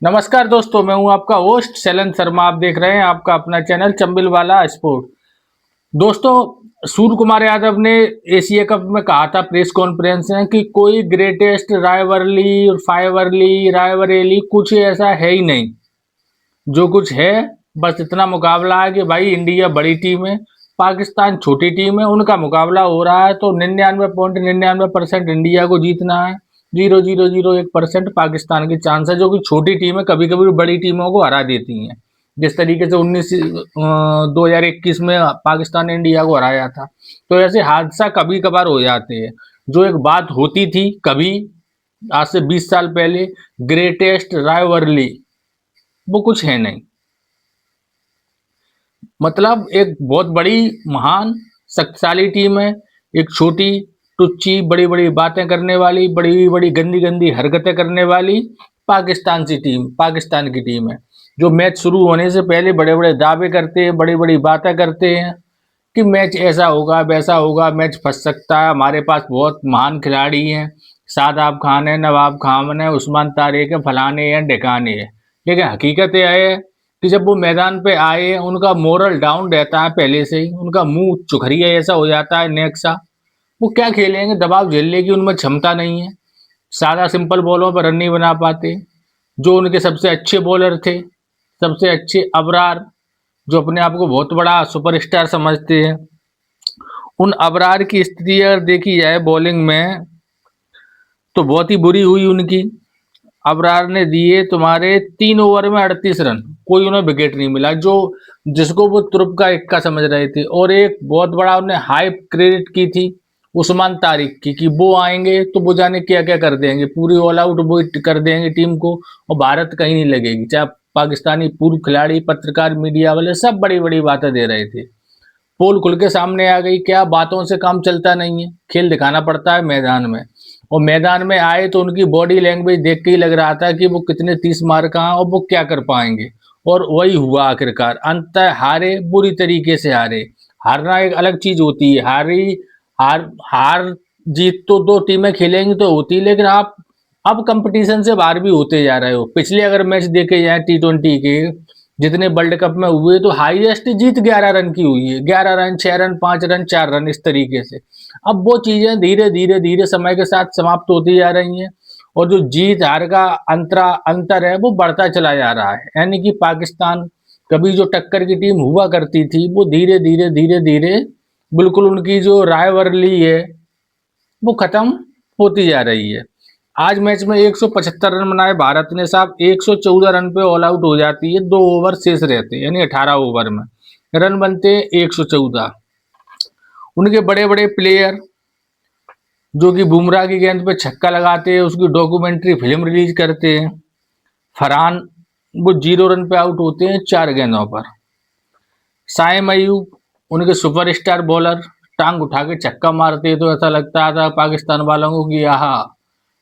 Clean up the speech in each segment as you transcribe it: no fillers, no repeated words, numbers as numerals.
नमस्कार दोस्तों, मैं हूं आपका होस्ट शैलन शर्मा। आप देख रहे हैं आपका अपना चैनल चंबिल वाला स्पोर्ट। दोस्तों, सूर्य कुमार यादव ने एशिया कप में कहा था प्रेस कॉन्फ्रेंस में कि कोई ग्रेटेस्ट रायवरली कुछ ऐसा है ही नहीं। जो कुछ है बस इतना मुकाबला है कि भाई इंडिया बड़ी टीम है, पाकिस्तान छोटी टीम है। उनका मुकाबला हो रहा है तो 99.99% इंडिया को जीतना है। 0.001% पाकिस्तान की चांस है, जो कि छोटी टीम है, कभी कभी बड़ी टीमों को हरा देती हैं। जिस तरीके से 2021 में पाकिस्तान ने इंडिया को हराया था। तो ऐसे हादसा कभी कभार हो जाते हैं। जो एक बात होती थी कभी आज से 20 साल पहले, ग्रेटेस्ट राइवरली, वो कुछ है नहीं। मतलब एक बहुत बड़ी महान शक्तिशाली टीम है, एक छोटी टुच्ची बड़ी बड़ी बातें करने वाली, बड़ी बड़ी गंदी गंदी हरकतें करने वाली पाकिस्तान की टीम है। जो मैच शुरू होने से पहले बड़े बड़े दावे करते हैं, बड़ी बड़ी बातें करते हैं कि मैच ऐसा होगा वैसा होगा, मैच फंस सकता है, हमारे पास बहुत महान खिलाड़ी हैं, शादाब खान है, नवाब खान है, उस्मान तारिक है, फलाने हैं ढिकाने हैं। लेकिन हकीकत यह है कि जब वो मैदान पे आए उनका मोरल डाउन रहता है, पहले से ही उनका मुंह चुखरिया ऐसा हो जाता है, नेक सा। वो क्या खेलेंगे, दबाव झेलने की उनमें क्षमता नहीं है। सादा सिंपल बॉलों पर रन नहीं बना पाते। जो उनके सबसे अच्छे बॉलर थे, सबसे अच्छे अबरार, जो अपने आप को बहुत बड़ा सुपरस्टार समझते हैं, उन अबरार की स्थिति अगर देखी जाए बॉलिंग में तो बहुत ही बुरी हुई उनकी। अबरार ने दिए तुम्हारे 3 ओवर में 38 रन, कोई उन्हें विकेट नहीं मिला, जो जिसको वो तुरुप का इक्का समझ रहे थे। और एक बहुत बड़ा उन्हें हाइप क्रेडिट की थी उस्मान तारिक की कि वो आएंगे तो वो जाने क्या क्या कर देंगे, पूरी ऑल आउट वो कर देंगे टीम को और भारत कहीं नहीं लगेगी। चाहे पाकिस्तानी पूर्व खिलाड़ी, पत्रकार, मीडिया वाले सब बड़ी बड़ी बातें दे रहे थे। पोल खुल के सामने आ गई, क्या बातों से काम चलता नहीं है, खेल दिखाना पड़ता है मैदान में। और मैदान में आए तो उनकी बॉडी लैंग्वेज देख के ही लग रहा था कि वो कितने 30 मार का हैं और वो क्या कर पाएंगे। और वही हुआ आखिरकार, अंततः हारे, बुरी तरीके से हारे। हारना एक अलग चीज होती है, हार हार जीत तो दो टीमें खेलेंगी तो होती है, लेकिन आप अब कंपटीशन से बाहर भी होते जा रहे हो। पिछले अगर मैच देखे जाए T20 के, जितने वर्ल्ड कप में हुए, तो हाईएस्ट जीत 11 रन की हुई है। 11 रन, 6 रन, 5 रन, 4 रन, इस तरीके से। अब वो चीजें धीरे धीरे धीरे समय के साथ समाप्त होती जा रही हैं और जो जीत हार का अंतर है वो बढ़ता चला जा रहा है। यानी कि पाकिस्तान कभी जो टक्कर की टीम हुआ करती थी, वो धीरे धीरे धीरे धीरे बिल्कुल उनकी जो रायवरली है वो खत्म होती जा रही है। आज मैच में 175 रन बनाए भारत ने साहब, 114 रन पे ऑल आउट हो जाती है। 2 ओवर शेष रहते यानी 18 ओवर में रन बनते हैं 114। उनके बड़े बड़े प्लेयर जो कि बुमराह की गेंद पे छक्का लगाते हैं, उसकी डॉक्यूमेंट्री फिल्म रिलीज करते हैं। फरहान, वो 0 रन पे आउट होते हैं 4 गेंदों पर। साइम अयूब, उनके सुपरस्टार बॉलर, टांग उठा के छक्का मारते तो ऐसा लगता था पाकिस्तान वालों को कि यहाँ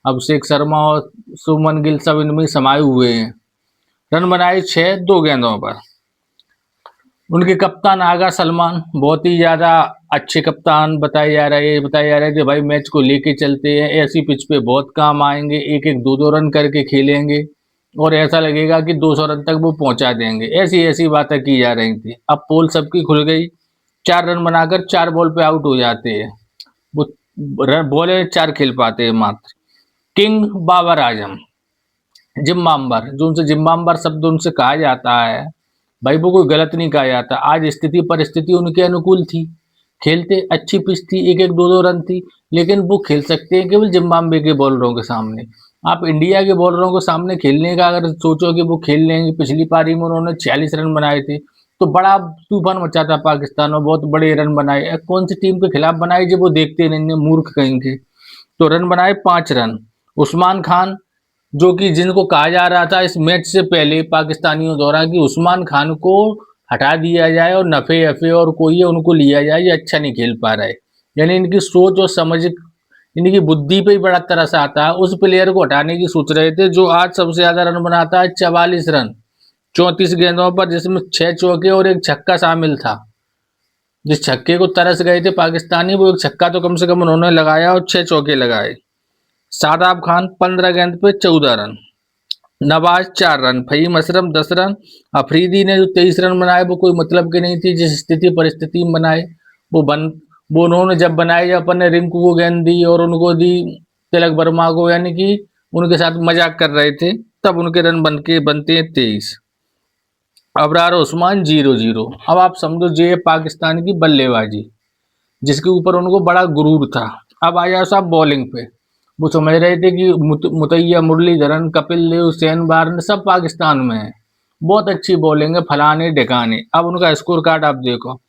अभिषेक शर्मा और सुमन गिल सब इनमें समाये हुए हैं। रन बनाए 6 2 गेंदों पर। उनके कप्तान आगा सलमान बहुत ही ज्यादा अच्छे कप्तान बताए जा रहे हैं कि भाई मैच को लेके चलते हैं, ऐसी पिच पे बहुत काम आएंगे, एक एक दो दो रन करके खेलेंगे और ऐसा लगेगा कि 200 रन तक वो पहुंचा देंगे। ऐसी ऐसी बातें की जा रही थी। अब पोल सबकी खुल गई। 4 रन बनाकर 4 बॉल पे आउट हो जाते हैं वो। बॉले 4 खेल पाते हैं मात्र। किंग बाबर आजम, जिम्बाम्बर, जो उनसे जिम्बाम्बर शब्द उनसे कहा जाता है, भाई वो कोई गलत नहीं कहा जाता। आज स्थिति परिस्थिति उनके अनुकूल थी, खेलते अच्छी पिच थी, एक एक दो दो रन थी, लेकिन वो खेल सकते हैं केवल जिम्बाब्वे के बॉलरों के सामने। आप इंडिया के बॉलरों के सामने खेलने का अगर सोचो कि वो खेल लेंगे, पिछली पारी में उन्होंने 46 रन बनाए थे तो बड़ा तूफान मचा था पाकिस्तान में, बहुत बड़े रन बनाए। कौन सी टीम के खिलाफ बनाए जब वो देखते नहीं है, मूर्ख कहेंगे। तो रन बनाए 5 रन। उस्मान खान, जो कि जिनको कहा जा रहा था इस मैच से पहले पाकिस्तानियों द्वारा कि उस्मान खान को हटा दिया जाए और नफे अफे और कोई है उनको लिया जाए, ये अच्छा नहीं खेल पा रहा है। यानी इनकी सोच और समझ, इनकी बुद्धि पे ही बड़ा तरस आता है। उस प्लेयर को हटाने की सोच रहे थे जो आज सबसे ज्यादा रन बनाता है, 44 रन 34 गेंदों पर, जिसमें 6 चौके और एक छक्का शामिल था। जिस छक्के को तरस गए थे पाकिस्तानी, वो एक छक्का तो कम से कम उन्होंने लगाया और 6 चौके लगाए। शादाब खान 15 गेंद पे 14 run. Nawaz 4 run, Fahim Ashraf 10 run, Afridi ने जो 23 रन बनाए वो कोई मतलब की नहीं थी, जिस स्थिति परिस्थिति में बनाए वो बन वो उन्होंने जब बनाए, जब अपन ने रिंकू को गेंद दी और उनको दी तिलक वर्मा को, यानी कि उनके साथ मजाक कर रहे थे, तब उनके रन बनते हैं 23। अबरार उस्मान 0-0। अब आप समझो ये पाकिस्तान की बल्लेबाजी जिसके ऊपर उनको बड़ा गुरूर था। अब आ जाओ साहब बॉलिंग पे। वो समझ रहे थे कि मुतैया मुरलीधरन, कपिल देव, शेन वार्न सब पाकिस्तान में है, बहुत अच्छी बॉलिंग है, फलाने ढिकाने। अब उनका स्कोर कार्ड आप देखो,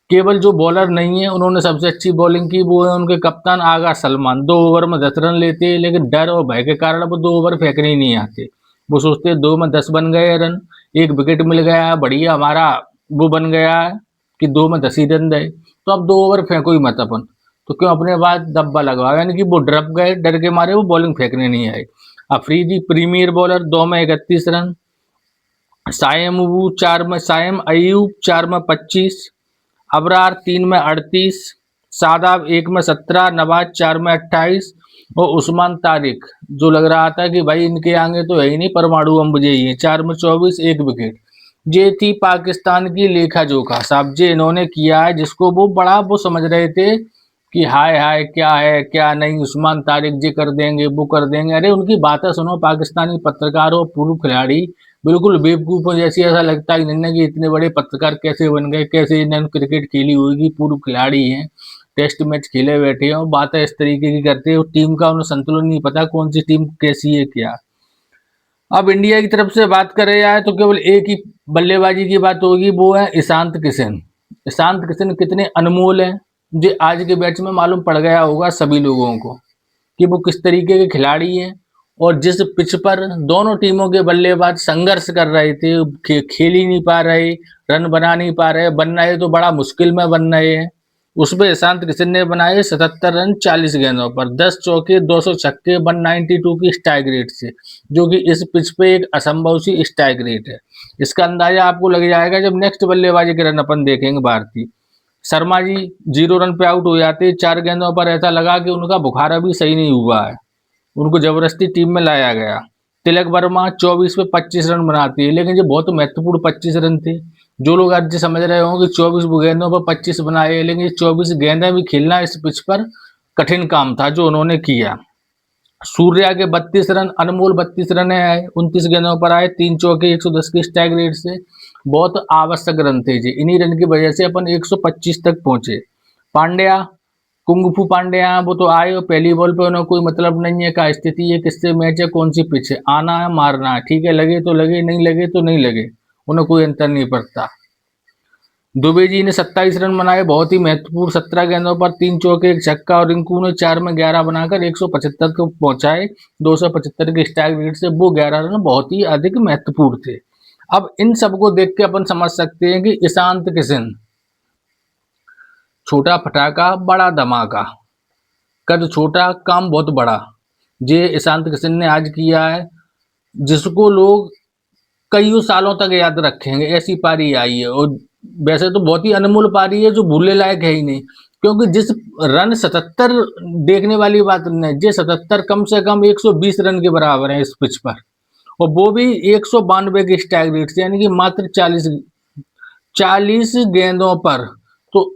केवल जो बॉलर नहीं है उन्होंने सबसे अच्छी बॉलिंग की वो है उनके कप्तान आगा सलमान। 2 ओवर में 10 रन लेते हैं, लेकिन डर और भय के कारण वो 2 ओवर फेंकने ही नहीं आते। वो सोचते हैं 2 में 10 बन गए रन, एक विकेट मिल गया है, बढ़िया हमारा वो बन गया है कि 2 में 10 ही रन दे, तो अब 2 ओवर फेंको ही मत अपन, तो क्यों अपने बाद दब्बा लगवाओ। यानी कि वो डर गए, डर के मारे वो बॉलिंग फेंकने नहीं आए। अफरीदी प्रीमियर बॉलर, 2 में 31 रन। सायम अयूब 4 में 25, अबरार 3 में 38, शादाब 1 में 17, नवाज 4 में 28 और उस्मान तारिक जो लग रहा था कि भाई इनके आगे तो है ही नहीं, परमाणु बम बुझे ही है, 4 में 24, 1 विकेट। ये थी पाकिस्तान की लेखा जोखा साहब, जे इन्होंने किया है, जिसको वो बड़ा वो समझ रहे थे कि हाय हाय क्या है क्या नहीं, उस्मान तारिक जी कर देंगे वो कर देंगे। अरे उनकी बातें सुनो, पाकिस्तानी पत्रकारों पूर्व खिलाड़ी बिल्कुल बेवकूफ़ों जैसी, ऐसा लगता ही नहीं है कि इतने बड़े पत्रकार कैसे बन गए, कैसे इन्होंने क्रिकेट खेली होगी, पूर्व खिलाड़ी हैं, टेस्ट मैच खेले बैठे हैं और बातें इस तरीके की करते हैं, टीम का उन्हें संतुलन नहीं पता, कौन सी टीम कैसी है क्या। अब इंडिया की तरफ से बात करें जाए तो केवल एक ही बल्लेबाजी की बात होगी, वो है ईशांत किशन। ईशांत किशन कितने अनमोल हैं, जो आज के मैच में मालूम पड़ गया होगा सभी लोगों को कि वो किस तरीके के खिलाड़ी हैं। और जिस पिच पर दोनों टीमों के बल्लेबाज संघर्ष कर रहे थे, खेल ही नहीं पा रहे, रन बना नहीं पा रहे, बन रहे तो बड़ा मुश्किल में बन रहे हैं, उसमें ईशांत किशन ने बनाए 77 रन 40 गेंदों पर, 10 चौके 200 छक्के 192 की स्ट्राइक रेट से, जो कि इस पिच पे एक असंभव सी स्ट्राइक रेट है। इसका अंदाजा आपको लग जाएगा जब नेक्स्ट बल्लेबाजी के रन अपन देखेंगे भारतीय। शर्मा जी 0 रन पे आउट हो जाते, 4 गेंदों पर ऐसा लगा कि उनका बुखार अभी सही नहीं हुआ है, उनको जबरदस्ती टीम में लाया गया। तिलक वर्मा 24 पे 25 रन बनाती है, लेकिन ये बहुत महत्वपूर्ण 25 रन थे। जो लोग आज समझ रहे होंगे कि 24 गेंदों पर 25 बनाए, लेकिन ये 24 गेंदें भी खेलना इस पिच पर कठिन काम था जो उन्होंने किया। सूर्या के 32 रन, अनमोल 32 रन है, 29 गेंदों पर आए, 3 चौके 110 की स्ट्राइक रेट से, बहुत आवश्यक रन थे जी। इन्हीं रन की वजह से अपन 125 तक पहुंचे। पांड्या, कुंगफू पांड्या, वो तो आए और पहली बॉल पे उन्हें कोई मतलब नहीं है क्या स्थिति है, किससे मैच है, कौन सी पिच है, आना है मारना है, ठीक है, लगे तो लगे, नहीं लगे तो नहीं लगे, उन्हें कोई अंतर नहीं पड़ता। दुबे जी ने 27 रन बनाए, बहुत ही महत्वपूर्ण, 17 गेंदों पर 3 चौके 1 छक्का, और रिंकू ने 4 में 11 बनाकर 175 को पहुंचाए 275 के स्ट्राइक रेट से। वो 11 रन बहुत ही अधिक महत्वपूर्ण थे। अब इन सबको देख के अपन समझ सकते हैं कि ईशांत किशन छोटा फटाका बड़ा धमाका, कद छोटा काम बहुत बड़ा, ये ईशांत किशन ने आज किया है, जिसको लोग कई सालों तक याद रखेंगे। ऐसी पारी आई है, और वैसे तो बहुत ही अनमोल पारी है जो भूलने लायक है ही नहीं, क्योंकि जिस रन 77 देखने वाली बात नहीं, ये 77 कम से कम 120 रन के बराबर है इस पिच पर, और वो भी 192 की स्ट्राइक रेट से, यानी कि मात्र 40 गेंदों पर। तो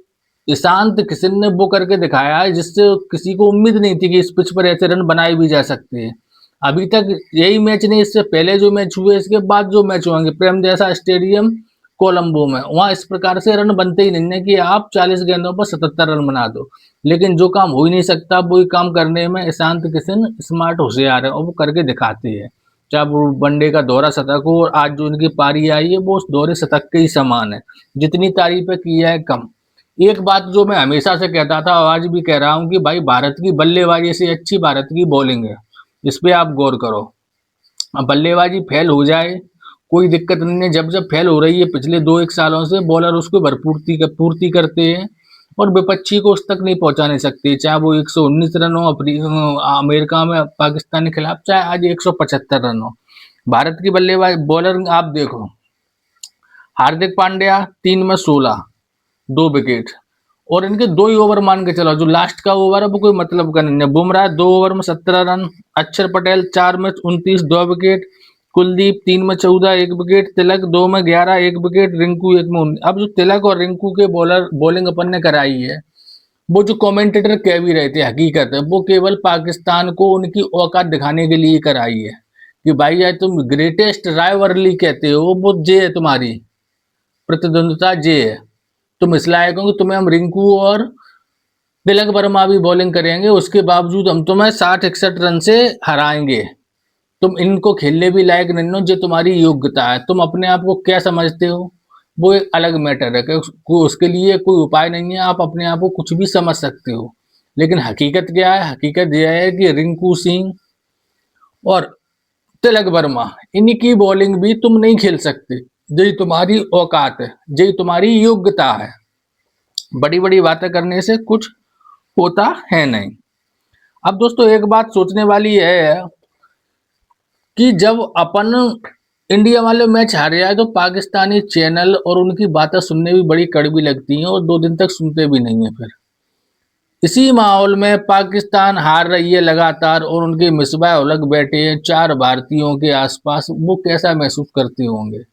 ईशांत किशन ने वो करके दिखाया है जिससे किसी को उम्मीद नहीं थी कि इस पिच पर ऐसे रन बनाए भी जा सकते हैं। अभी तक यही मैच नहीं, इससे पहले जो मैच हुए, इसके बाद जो मैच होंगे, प्रेम जैसा स्टेडियम कोलंबो में, वहां इस प्रकार से रन बनते ही नहीं है कि आप 40 गेंदों पर 77 रन बना दो। लेकिन जो काम हो ही नहीं सकता वही काम करने में ईशांत किशन स्मार्ट होशियार है, और वो करके दिखाते हैं। चाहे वो वनडे का दौरा शतक हो, और आज जो उनकी पारी आई है वो उस दौरे शतक के ही समान है, जितनी तारीफें की है कम। एक बात जो मैं हमेशा से कहता था और आज भी कह रहा हूं कि भाई भारत की बल्लेबाजी से अच्छी भारत की बॉलिंग है, इस पे आप गौर करो। अब बल्लेबाजी फेल हो जाए कोई दिक्कत नहीं है, जब जब फेल हो रही है पिछले 2-1 सालों से, बॉलर उसको पूर्ति करते हैं और विपक्षी को उस तक नहीं पहुंचा नहीं सकते, चाहे वो 119 रन हो अमेरिका में पाकिस्तान के खिलाफ, चाहे आज 175 रन हो। भारत की बल्लेबाज बॉलर आप देखो, हार्दिक पांड्या 3 में 16, 2 विकेट, और इनके 2 ही ओवर मान के चलो, जो लास्ट का ओवर है वो कोई मतलब का नहीं है। बुमराह 2 ओवर में 17 रन, अक्षर पटेल 4 में 29, 2 विकेट, कुलदीप 3 में 14 1 विकेट, तिलक 2 में 11 1 विकेट, रिंकू 1 में 19। अब जो तिलक और रिंकू के बॉलिंग अपन ने कराई है, वो जो कमेंटेटर कह भी रहे थे, हकीकत है वो केवल पाकिस्तान को उनकी औकात दिखाने के लिए कराई है कि भाई यार तुम ग्रेटेस्ट राइवलरी कहते हो, वो जे है तुम्हारी प्रतिद्वंदता, जे है तुम इस लायक हो कि तुम्हें हम रिंकू और तिलक वर्मा भी बॉलिंग करेंगे, उसके बावजूद हम तुम्हें 60-61 रन से हराएंगे। तुम इनको खेलने भी लायक नहीं हो, जो तुम्हारी योग्यता है। तुम अपने आप को क्या समझते हो वो एक अलग मैटर है कि उसके लिए कोई उपाय नहीं है, आप अपने आप को कुछ भी समझ सकते हो। लेकिन हकीकत क्या है? हकीकत यह है कि रिंकू सिंह और तिलक वर्मा, इनकी बॉलिंग भी तुम नहीं खेल सकते। यही तुम्हारी औकात है, यही तुम्हारी योग्यता है। बड़ी बड़ी बातें करने से कुछ होता है नहीं। अब दोस्तों एक बात सोचने वाली है कि जब अपन इंडिया वाले मैच हारे जाए तो पाकिस्तानी चैनल और उनकी बातें सुनने भी बड़ी कड़वी लगती हैं और 2 दिन तक सुनते भी नहीं है। फिर इसी माहौल में पाकिस्तान हार रही है लगातार और उनके मिसबाह उलग बैठे हैं 4 भारतीयों के आसपास, वो कैसा महसूस करते होंगे?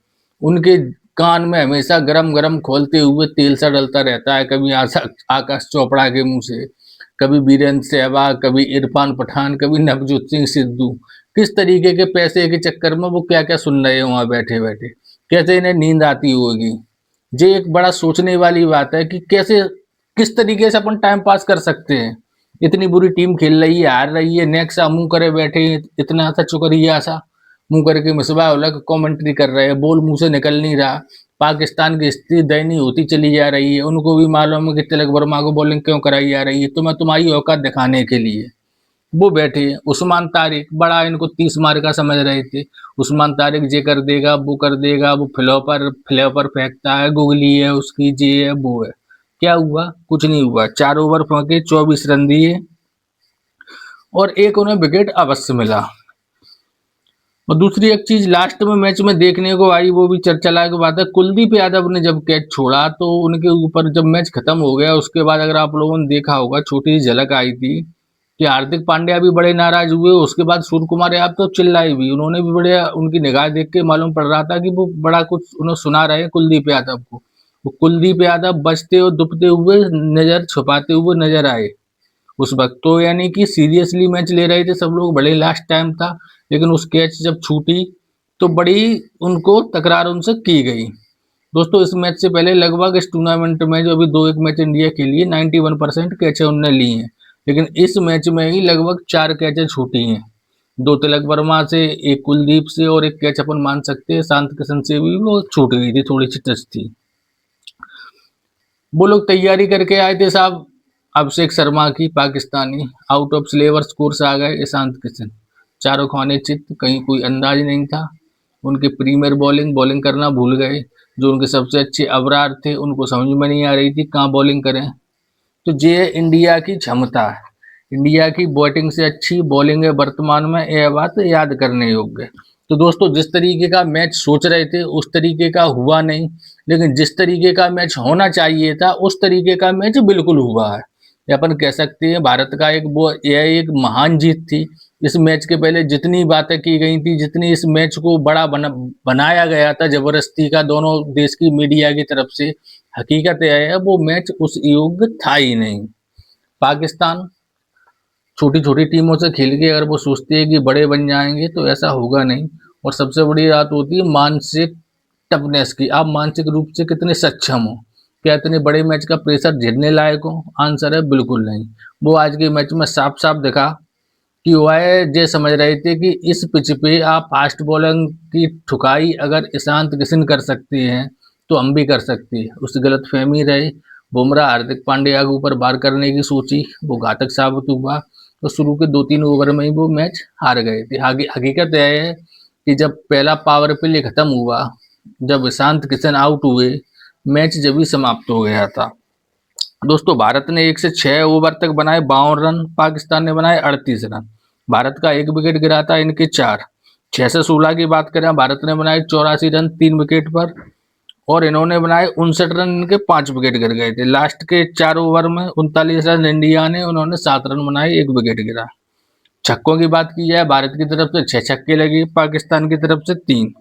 उनके कान में हमेशा गरम गरम खोलते हुए तेल सा डलता रहता है, कभी आकाश चोपड़ा के मुंह से, कभी बीरेंद्र सहवाग, कभी इरफान पठान, कभी नवजोत सिंह सिद्धू। किस तरीके के पैसे के चक्कर में वो क्या क्या सुन रहे हैं वहां बैठे बैठे, कैसे इन्हें नींद आती होगी। ये एक बड़ा सोचने वाली बात है कि कैसे किस तरीके से अपन टाइम पास कर सकते हैं। इतनी बुरी टीम खेल रही है, हार रही है, नेक्स्ट सा मुंह करे बैठे हैं, इतना सा चुकरिया सा मुंह करके मिसबा उलग कमेंट्री कर रहे हैं, बोल मुंह से निकल नहीं रहा। पाकिस्तान की स्थिति दयनीय होती चली जा रही है, उनको भी मालूम है कि तिलक वर्मा को बॉलिंग क्यों कराई जा रही है, तो मैं तुम्हारी औकात दिखाने के लिए वो बैठे हैं। उस्मान तारिक बड़ा इनको 30 मार का समझ रहे थे, उस्मान तारिक ये कर देगा वो कर देगा, वो फ्लॉपर फ्लॉपर फेंकता है, गुगली है उसकी, जे है वो है। क्या हुआ? कुछ नहीं हुआ। 4 ओवर फेंके, 24 रन दिए और एक उन्हें विकेट अवश्य मिला। और दूसरी एक चीज लास्ट में मैच में देखने को आई, वो भी चर्चा लायक बात है। कुलदीप यादव ने जब कैच छोड़ा तो उनके ऊपर जब मैच खत्म हो गया उसके बाद अगर आप लोगों ने देखा होगा, छोटी सी झलक आई थी कि हार्दिक पांड्या भी बड़े नाराज हुए। उसके बाद सूर्य कुमार यादव तो चिल्लाए भी, उन्होंने भी बड़े, उनकी निगाह देख के मालूम पड़ रहा था कि वो बड़ा कुछ उन्हें सुना रहे हैं कुलदीप यादव को। वो कुलदीप यादव बचते और दुबते हुए नजर, छुपाते हुए नजर आए उस वक्त। तो यानी कि सीरियसली मैच ले रहे थे सब लोग, भले लास्ट टाइम था, लेकिन उस कैच जब छूटी तो बड़ी उनको तकरार उनसे की गई। दोस्तों इस मैच से पहले लगभग इस टूर्नामेंट में जो अभी 2-1 मैच इंडिया के लिए 91% कैचे उनने ली हैं, लेकिन इस मैच में ही लगभग 4 कैचे छूटी हैं। 2 तिलक वर्मा से, एक कुलदीप से और एक कैच अपन मान सकते हैं शांत किशन से भी वो छूट गई थी, थोड़ी सी टच थी। वो लोग तैयारी करके आए थे साहब, अभिषेक शर्मा की Pakistani, out of syllabus course आ गए ईशांत किशन, चारों खाने चित्त, कहीं कोई अंदाज नहीं था। उनके प्रीमियर बॉलिंग करना भूल गए। जो उनके सबसे अच्छे अवरार थे उनको समझ में नहीं आ रही थी कहाँ बॉलिंग करें। तो ये इंडिया की क्षमता है, इंडिया की बैटिंग से अच्छी बॉलिंग है वर्तमान में, यह बात याद करने योग्य है। तो दोस्तों जिस तरीके का मैच सोच रहे थे उस तरीके का हुआ नहीं, लेकिन जिस तरीके का मैच होना चाहिए था उस तरीके का मैच बिल्कुल हुआ है। ये अपन कह सकते हैं भारत का एक वो, यह एक महान जीत थी। इस मैच के पहले जितनी बातें की गई थी, जितनी इस मैच को बड़ा बनाया गया था जबरदस्ती का दोनों देश की मीडिया की तरफ से, हकीकत यह है वो मैच उस योग्य था ही नहीं। पाकिस्तान छोटी छोटी टीमों से खेल के अगर वो सोचते हैं कि बड़े बन जाएंगे तो ऐसा होगा नहीं। और सबसे बड़ी बात होती है मानसिक टफनेस की, आप मानसिक रूप से कितने सक्षम हो, क्या इतने बड़े मैच का प्रेशर झेलने लायक हो? आंसर है बिल्कुल नहीं। वो आज के मैच में साफ साफ दिखा कि वह ये समझ रहे थे कि इस पिच पे आप फास्ट बॉलिंग की ठुकाई अगर ईशांत किशन कर सकते हैं तो हम भी कर सकते हैं। उस गलत फहमी रहे। बुमराह हार्दिक पांड्या के ऊपर वार करने की सोची, वो घातक साबित हुआ। तो शुरू के 2-3 ओवर में ही वो मैच हार गए थे। हकीकत यह है कि जब पहला पावर प्ले खत्म हुआ, जब ईशांत किशन आउट हुए, मैच जब ही समाप्त हो गया था। दोस्तों भारत ने 1 से 6 ओवर तक बनाए 52 रन, पाकिस्तान ने बनाए 38 रन। भारत का 1 विकेट गिरा था, इनके 4। 6 से 16 की बात करें, भारत ने बनाए 84 रन 3 विकेट पर और इन्होंने बनाए 59 रन, इनके 5 विकेट गिर गए थे। लास्ट के 4 ओवर में 39 रन इंडिया ने, उन्होंने 7 रन बनाए, 1 विकेट गिरा। छक्कों की बात की जाए, भारत की तरफ से 6 छक्के लगे, पाकिस्तान की तरफ से 3।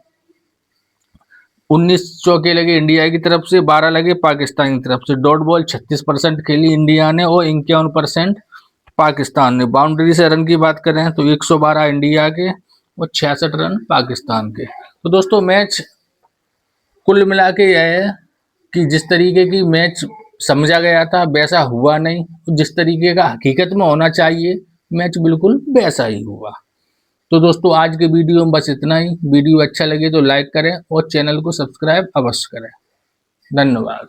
19 चौके लगे इंडिया की तरफ से, 12 लगे पाकिस्तान की तरफ से। डॉट बॉल 36% खेली इंडिया ने और 51% पाकिस्तान ने। बाउंड्री से रन की बात करें तो 112 इंडिया के और 66 रन पाकिस्तान के। तो दोस्तों मैच कुल मिला के यह है कि जिस तरीके की मैच समझा गया था वैसा हुआ नहीं, जिस तरीके का हकीकत में होना चाहिए मैच बिल्कुल वैसा ही हुआ। तो दोस्तों आज के वीडियो में बस इतना ही। वीडियो अच्छा लगे तो लाइक करें और चैनल को सब्सक्राइब अवश्य करें। धन्यवाद।